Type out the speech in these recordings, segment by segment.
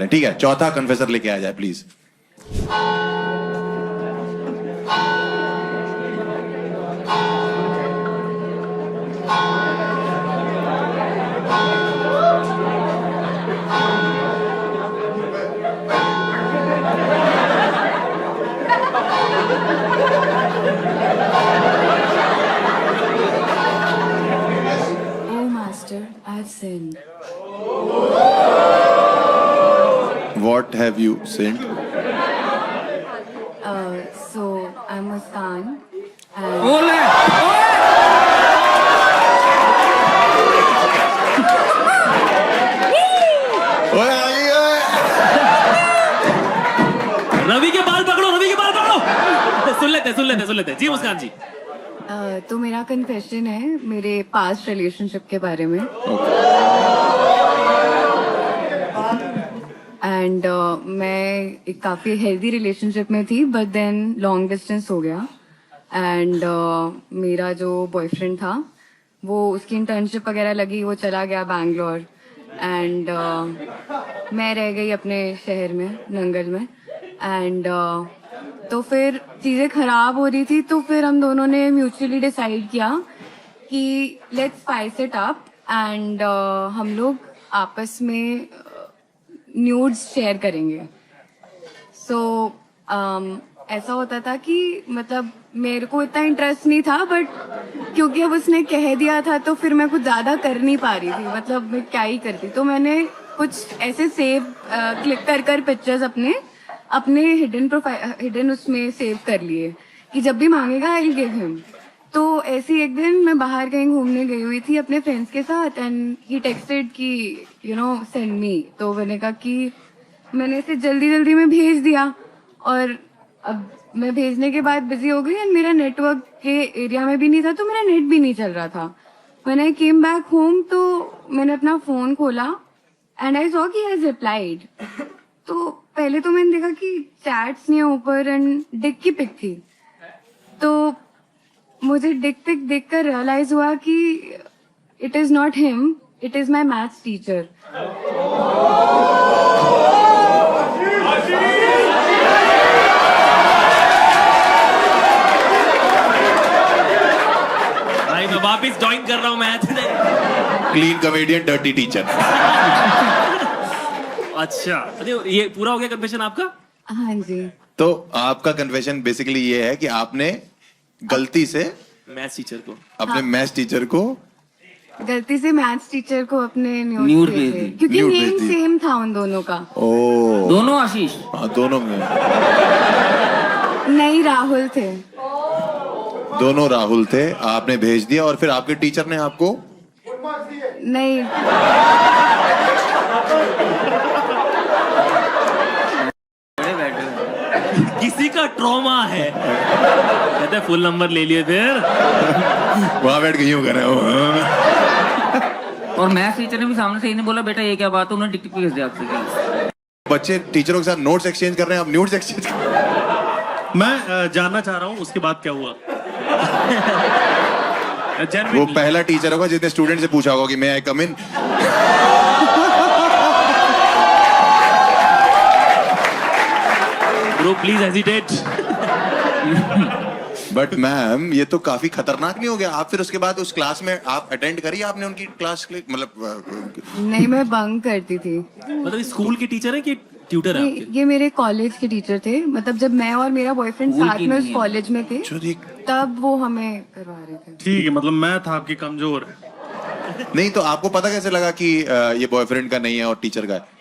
ठीक है, चौथा कन्फेसर लेके आ जाए please. Oh, Master, I've sinned. What have you sinned? So, I'm Muskan. And बोले ओए आई ओए। रवि के बाल पकड़ो, रवि के बाल पकड़ो। सुन लेते जी मुस्कान जी। तो मेरा कन्फेशन है मेरे पास्ट रिलेशनशिप के बारे में। एंड मैं एक काफी हेल्दी रिलेशनशिप में थी, बट देन लॉन्ग डिस्टेंस हो गया। एंड मेरा जो बॉयफ्रेंड था वो उसकी इंटर्नशिप वगैरह लगी, वो चला गया बैंगलोर। एंड मैं रह गई अपने शहर में, नंगल में। एंड तो फिर चीज़ें खराब हो रही थी, तो फिर हम दोनों ने म्यूचुअली डिसाइड किया कि let's spice it up and हम लोग आपस में न्यूड्स शेयर करेंगे। सो ऐसा होता था कि मतलब मेरे को इतना इंटरेस्ट नहीं था, बट क्योंकि अब उसने कह दिया था तो फिर मैं कुछ ज़्यादा कर नहीं पा रही थी, मतलब मैं क्या ही करती। तो मैंने कुछ ऐसे सेव क्लिक कर पिक्चर्स अपने हिडन उसमें सेव कर लिए कि जब भी मांगेगा आई विल गिव हिम। तो ऐसे एक दिन मैं बाहर कहीं घूमने गई हुई थी अपने फ्रेंड्स के साथ, एंड ही टेक्स्टेड कि सेंड मी। तो मैंने कहा कि मैंने इसे जल्दी में भेज दिया, और अब मैं भेजने के बाद बिजी हो गई एंड मेरा नेटवर्क के एरिया में भी नहीं था, तो मेरा नेट भी नहीं चल रहा था। When I came back home तो मैंने अपना फोन खोला एंड आई सॉ कि ही हैज रिप्लाइड। तो पहले तो मैंने देखा कि चैट्स नहीं है ऊपर एंड डिक की पिक थी। तो मुझे डिक पिक देखकर रियलाइज हुआ कि it is not him, it is my maths teacher. भाई मैं वापस ज्वाइन कर रहा हूँ मैथ में। Clean comedian, dirty teacher. अच्छा, अरे ये पूरा हो गया कन्फेशन आपका? हाँ जी। तो आपका कन्फेशन बेसिकली ये है कि आपने गलती से मैथ्स टीचर को अपने मैथ्स टीचर को गलती से मैथ्स टीचर को अपने न्यूड न्यूड भेज भेजे, दी। क्योंकि न्यूड नेम भेज दी। सेम था उन दोनों का। ओ दोनों आशीष। हाँ, दोनों में नहीं, राहुल थे। दोनों राहुल थे। आपने भेज दिया और फिर आपके टीचर ने आपको नहीं, किसी का ट्रॉमा है, कहते फुल नंबर ले लिए फिर। वहां बैठ के यूं कर रहे हो। और मैथ्स टीचर ने भी सामने से ही नहीं बोला बेटा ये क्या बात है, उन्होंने टिक भेज दिया आपसे। बच्चे टीचरों के साथ नोट्स एक्सचेंज कर रहे हैं, आप न्यूड्स एक्सचेंज कर रहे हैं। मैं जानना चाह रहा हूँ उसके बाद क्या हुआ। वो पहला टीचर होगा जिसने स्टूडेंट से पूछा होगा कि may I come in. Bro please hesitate. But ma'am ये तो काफी खतरनाक नहीं हो गया? आप फिर उसके बाद उस क्लास में आप अटेंड करिए आपने उनकी क्लास के लिए, मतलब नहीं, मैं बंक करती थी। मतलब स्कूल के टीचर है कि ट्यूटर है आपके? ये मेरे कॉलेज के टीचर थे, मतलब जब मैं और मेरा बॉयफ्रेंड स्कूल साथ की में उस नहीं है। कॉलेज में थे जो ये- तब वो हमें करवा रहे थे। ठीक है, मतलब मैथ आपकी कमजोर है। नहीं तो आपको पता कैसे लगा कि ये बॉयफ्रेंड का नहीं है और टीचर का है?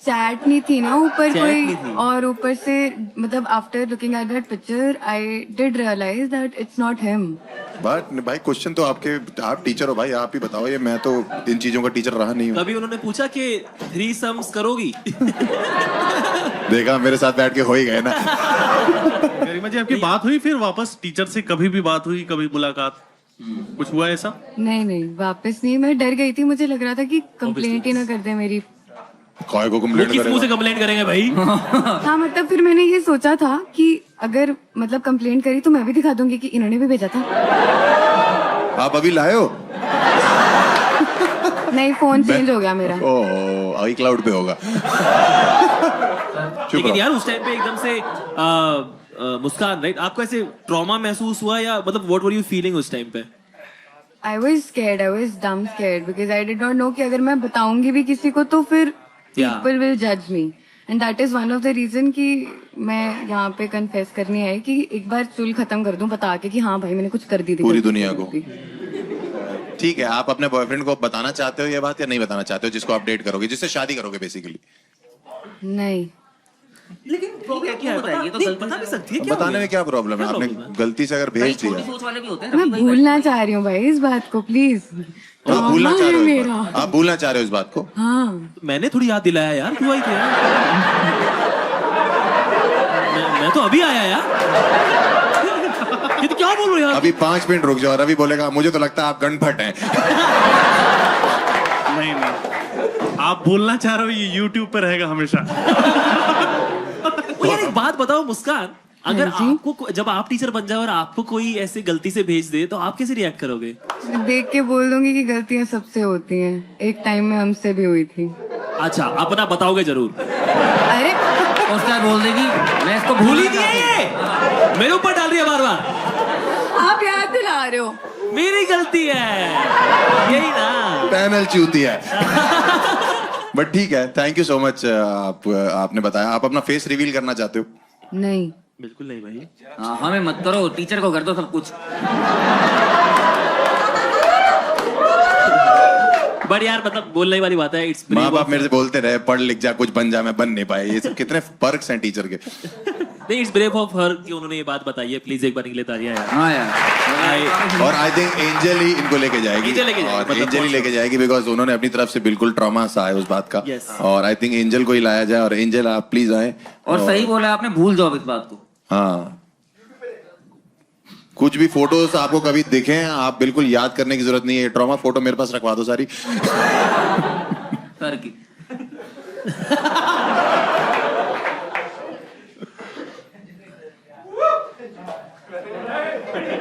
चैट नहीं थी ना ऊपर Chat कोई, नहीं थी। और ऊपर से मतलब after looking at that picture I did realize that it's not him. But भाई क्वेश्चन तो आप टीचर हो भाई, आप ही बताओ। ये मैं तो इन चीजों का टीचर रहा नहीं हूँ। कभी उन्होंने पूछा कि 3 सम्स करोगी? देखा, मेरे साथ बैठ के हो ही गए ना। गरिमा जी आपकी बात हुई फिर वापस टीचर से? कभी भी बात हुई, कभी मुलाकात, कुछ हुआ ऐसा? नहीं, वापस नहीं। मैं डर गई थी, मुझे लग रहा था कि कंप्लेंट ही ना कर दे मेरी। काय को वो कंप्लेंट किस मुंह से करेगा? कंप्लेंट करेंगे भाई? हाँ, मतलब फिर मैंने ये सोचा था कि अगर मतलब कंप्लेंट करी तो मैं भी दिखा दूंगी कि इन्होंने भी भेजा था। आप अभी लाए हो? नहीं, फोन चेंज हो गया मेरा। ओह आई क्लाउड पे होगा। चुप लेकिन रहो। यार उस टाइम पे एकदम से मुस्कान, राइट, आपको ऐसे ट्रॉमा महसूस हुआ या मतलब व्हाट वर यू फीलिंग उस टाइम पे? I was scared, I was dumb scared because I did not know कि अगर मैं बताऊंगी भी किसी को तो फिर Yeah. people will judge me. And that is one of the reason कि मैं यहाँ पे confess करनी आई कि एक बार चुल खत्म कर दूं बता के कि हाँ भाई मैंने कुछ कर दी थी पूरी गलती दुनिया से। को। ठीक है, आप अपने बॉयफ्रेंड को बताना चाहते हो ये बात या नहीं बताना चाहते हो, जिसको आप डेट करोगे, जिससे शादी करोगे बेसिकली? नहीं, लेकिन प्रॉब्लम क्या है? बताइए तो नहीं, गलती बता से- नहीं सकती है क्या? बताने में क्या प्रॉब्लम है? क्या आपने problem है? गलती से अगर कई भेज छोटी दिया, सोच वाले भी होते हैं। मैं रवि भाई भूलना चाह रही हूँ भाई इस बात को प्लीज। आप भूलना चाह रहे हो इस मेरा बात? आप भूलना चाह रहे हो इस बात को? हाँ, मैंने थोड़ी याद दिलाया यार, तू आई थी यार। मैं तो अभी आया यार। ये तो क्या बोल रहे हो यार? अभी 5 मिनट रुक जाओ, रवि बोलेगा मुझे तो लगता है आप गणफट हैं। नहीं नहीं, आप बोलना चाह रहे हो ये YouTube पे रहेगा हमेशा। ओ यार एक बात बताओ मुस्कान, अगर हाँ जी? आपको जब आप टीचर बन जाओ और आपको कोई ऐसे गलती से भेज दे तो आप कैसे रिएक्ट करोगे? देख के बोल दूंगी कि गलतियां सबसे होती हैं, एक टाइम में हमसे भी हुई थी। अच्छा, अपना बताओगे जरूर। अरे उसके बाद बोल देगी मैं इसको भूल ही भूल दिया ये, मेरे ऊपर डाल रही है बार बार। आप याद दिला रहे हो। मेरी गलती है, यही ना। पैनल चूती है। बट ठीक है, थैंक यू सो मच। आपने बताया। आप अपना फेस रिवील करना चाहते हो? नहीं, बिल्कुल नहीं भाई। हाँ, हमें मत करो, टीचर को कर दो सब कुछ। बट यार मतलब बोलने वाली बात है, इट्स माँ बाप मेरे से बोलते रहे पढ़ लिख जा, कुछ बन जा, मैं बन नहीं पाए। ये सब कितने पर्क्स हैं टीचर के। नहीं, इट्स ब्रेव ऑफ हर कि उन्होंने ये बात बताई है। प्लीज एक बार निकले तालियां यार। हाँ यार, और आई थिंक एंजल ही इनको लेके जाएगी। एंजल लेके जाएगी, और मतलब एंजल ही लेके जाएगी बिकॉज उन्होंने अपनी तरफ से बिल्कुल ट्रॉमा सा है उस बात का। Yes. और आई थिंक एंजल को ही लाया जाए। और एंजल आप प्लीज आए। और सही बोला आपने, भूल जाओ इस बात को। हाँ, कुछ भी फोटोज आपको कभी दिखे आप बिल्कुल याद करने की जरूरत नहीं है। ट्रॉमा फोटो मेरे पास रखवा दो सारी। सर की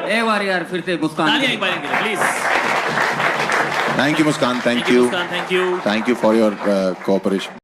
एक बार यार फिर से मुस्कान। तालियां एक बार के लिए please. Thank you Muskan, thank thank you you, Muskan, thank you. Thank you for your cooperation.